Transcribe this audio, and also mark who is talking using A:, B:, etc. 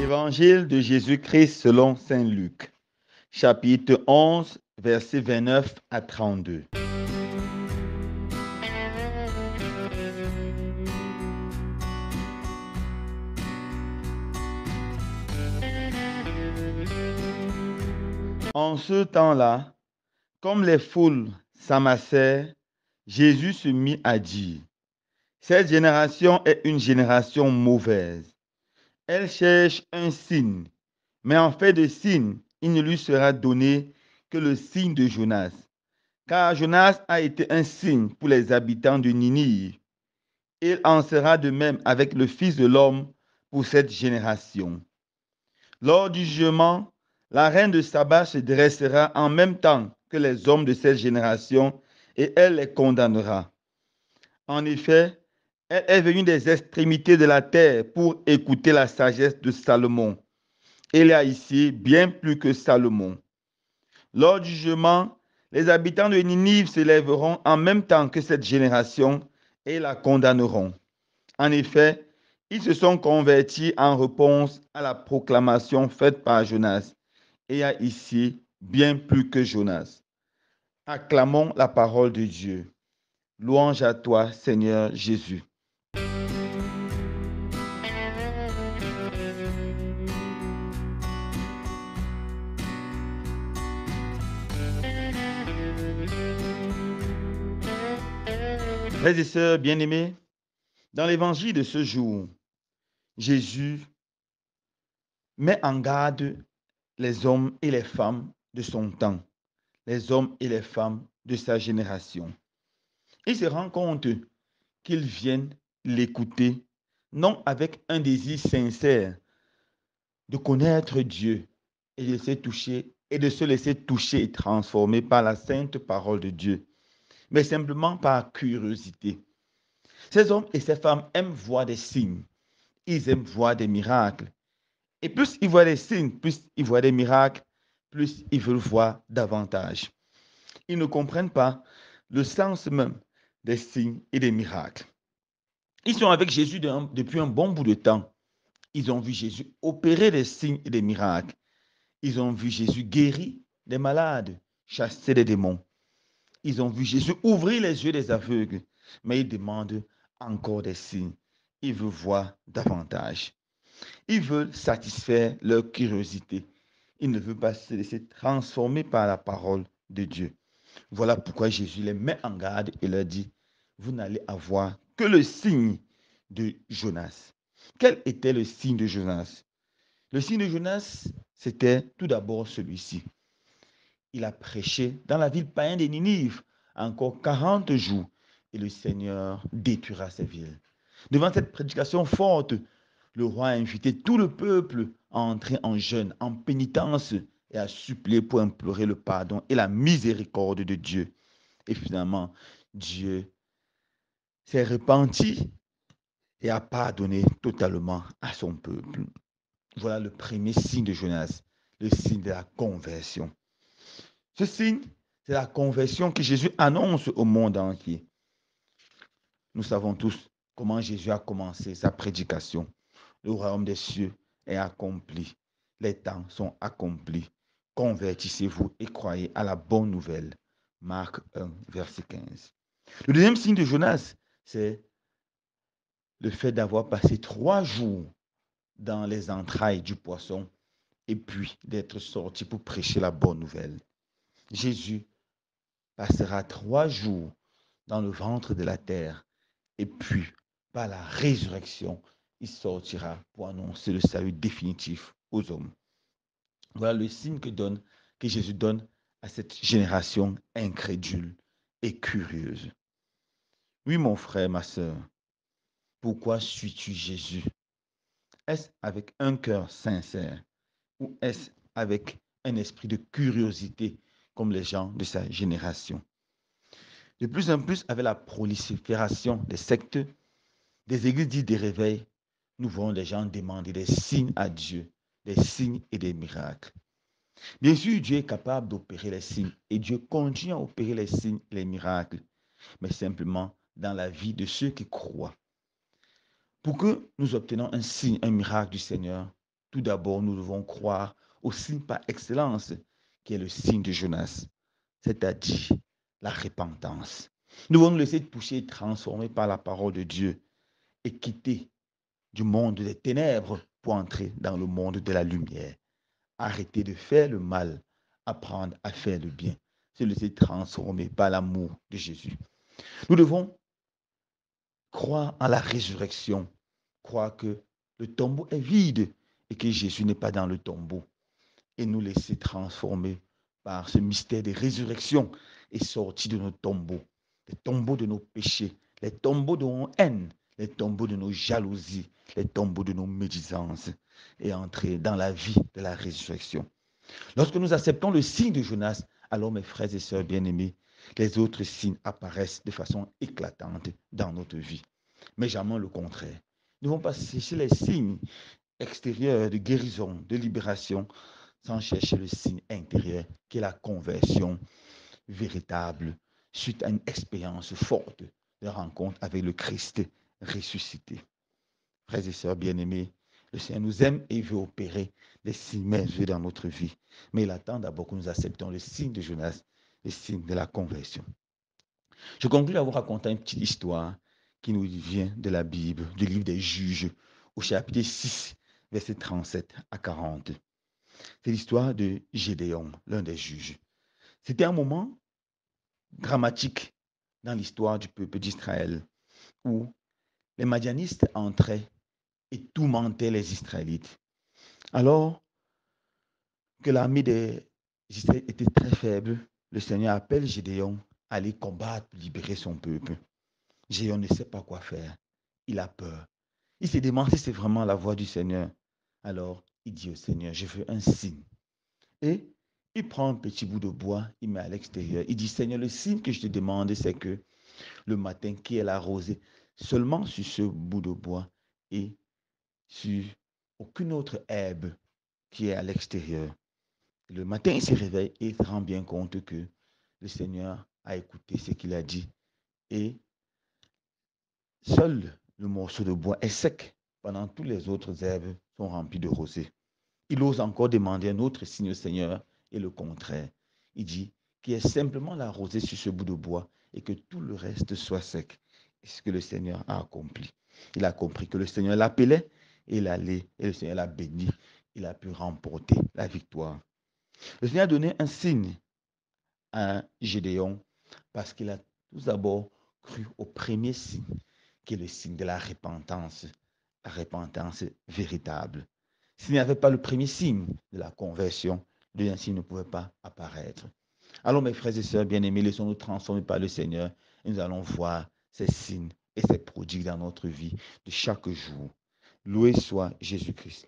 A: Évangile de Jésus-Christ selon saint Luc, chapitre 11, versets 29 à 32. En ce temps-là, comme les foules s'amassèrent, Jésus se mit à dire: cette génération est une génération mauvaise. Elle cherche un signe, mais en fait de signe, il ne lui sera donné que le signe de Jonas. Car Jonas a été un signe pour les habitants de Ninive. Il en sera de même avec le Fils de l'homme pour cette génération. Lors du jugement, la reine de Saba se dressera en même temps que les hommes de cette génération et elle les condamnera. En effet, elle est venue des extrémités de la terre pour écouter la sagesse de Salomon. Il y a ici bien plus que Salomon. Lors du jugement, les habitants de Ninive se lèveront en même temps que cette génération et la condamneront. En effet, ils se sont convertis en réponse à la proclamation faite par Jonas. Et il y a ici bien plus que Jonas. Acclamons la parole de Dieu. Louange à toi, Seigneur Jésus. Frères et sœurs bien-aimés, dans l'évangile de ce jour, Jésus met en garde les hommes et les femmes de son temps, les hommes et les femmes de sa génération. Il se rend compte qu'ils viennent l'écouter, non avec un désir sincère de connaître Dieu et de se laisser toucher et transformer par la sainte parole de Dieu, mais simplement par curiosité. Ces hommes et ces femmes aiment voir des signes, ils aiment voir des miracles. Et plus ils voient des signes, plus ils voient des miracles, plus ils veulent voir davantage. Ils ne comprennent pas le sens même des signes et des miracles. Ils sont avec Jésus depuis un bon bout de temps. Ils ont vu Jésus opérer des signes et des miracles. Ils ont vu Jésus guérir des malades, chasser des démons. Ils ont vu Jésus ouvrir les yeux des aveugles. Mais ils demandent encore des signes. Ils veulent voir davantage. Ils veulent satisfaire leur curiosité. Ils ne veulent pas se laisser transformer par la parole de Dieu. Voilà pourquoi Jésus les met en garde et leur dit: vous n'allez avoir que le signe de Jonas. Quel était le signe de Jonas? Le signe de Jonas, c'était tout d'abord celui-ci. Il a prêché dans la ville païenne de Ninive encore 40 jours et le Seigneur détruira ces villes. Devant cette prédication forte, le roi a invité tout le peuple à entrer en jeûne, en pénitence et à supplier pour implorer le pardon et la miséricorde de Dieu. Et finalement, Dieu s'est repenti et a pardonné totalement à son peuple. Voilà le premier signe de Jonas, le signe de la conversion. Ce signe, c'est la conversion que Jésus annonce au monde entier. Nous savons tous comment Jésus a commencé sa prédication. Le royaume des cieux est accompli. Les temps sont accomplis. Convertissez-vous et croyez à la bonne nouvelle. Marc 1, verset 15. Le deuxième signe de Jonas, c'est le fait d'avoir passé 3 jours dans les entrailles du poisson et puis d'être sorti pour prêcher la bonne nouvelle. Jésus passera 3 jours dans le ventre de la terre et puis par la résurrection, il sortira pour annoncer le salut définitif aux hommes. Voilà le signe que Jésus donne à cette génération incrédule et curieuse. Oui, mon frère, ma soeur, pourquoi suis-tu Jésus? Est-ce avec un cœur sincère ou est-ce avec un esprit de curiosité comme les gens de sa génération? De plus en plus, avec la prolifération des sectes, des églises dites des réveils, nous voyons les gens demander des signes à Dieu, des signes et des miracles. Bien sûr, Dieu est capable d'opérer les signes et Dieu continue à opérer les signes et les miracles, mais simplement dans la vie de ceux qui croient. Pour que nous obtenions un signe, un miracle du Seigneur, Tout d'abord, nous devons croire au signe par excellence, qui est le signe de Jonas, c'est-à-dire la repentance. Nous devons nous laisser toucher et transformer par la parole de Dieu et quitter du monde des ténèbres pour entrer dans le monde de la lumière. Arrêter de faire le mal, apprendre à faire le bien, se laisser transformer par l'amour de Jésus. Nous devons croire en la résurrection, croire que le tombeau est vide et que Jésus n'est pas dans le tombeau, et nous laisser transformer par ce mystère de résurrection et sortir de nos tombeaux, les tombeaux de nos péchés, les tombeaux de nos haines, les tombeaux de nos jalousies, les tombeaux de nos médisances, et entrer dans la vie de la résurrection. Lorsque nous acceptons le signe de Jonas, alors mes frères et sœurs bien-aimés, les autres signes apparaissent de façon éclatante dans notre vie. Mais jamais le contraire. Nous ne devons pas chercher les signes extérieurs de guérison, de libération, sans chercher le signe intérieur qui est la conversion véritable suite à une expérience forte de rencontre avec le Christ ressuscité. Frères et sœurs bien-aimés, le Seigneur nous aime et veut opérer des signes merveilleux dans notre vie. Mais il attend d'abord que nous acceptions le signe de Jonas, le signe de la conversion. Je conclue à vous raconter une petite histoire qui nous vient de la Bible, du livre des Juges, au chapitre 6, versets 37 à 40. C'est l'histoire de Gédéon, l'un des juges. C'était un moment dramatique dans l'histoire du peuple d'Israël, où les Madianistes entraient et tourmentaient les Israélites. Alors que l'armée des Israélites était très faible, le Seigneur appelle Gédéon à aller combattre pour libérer son peuple. Gédéon ne sait pas quoi faire. Il a peur. Il se demande si c'est vraiment la voix du Seigneur. Alors, il dit au Seigneur, je veux un signe. Et il prend un petit bout de bois, il met à l'extérieur. Il dit, Seigneur, le signe que je te demande, c'est que le matin, qui est la rosée, seulement sur ce bout de bois et sur aucune autre herbe qui est à l'extérieur. Le matin, il se réveille et il se rend bien compte que le Seigneur a écouté ce qu'il a dit. Et seul le morceau de bois est sec, pendant que toutes les autres herbes sont remplies de rosée. Il ose encore demander un autre signe au Seigneur et le contraire. Il dit qu'il y ait simplement la rosée sur ce bout de bois et que tout le reste soit sec. Et ce que le Seigneur a accompli. Il a compris que le Seigneur l'appelait et il allait et le Seigneur l'a béni. Il a pu remporter la victoire. Le Seigneur a donné un signe à Gédéon parce qu'il a tout d'abord cru au premier signe, qui est le signe de la repentance véritable. S'il n'y avait pas le premier signe de la conversion, le deuxième signe ne pouvait pas apparaître. Alors, mes frères et sœurs bien-aimés, laissons-nous transformer par le Seigneur et nous allons voir ces signes et ces prodiges dans notre vie de chaque jour. Loué soit Jésus-Christ.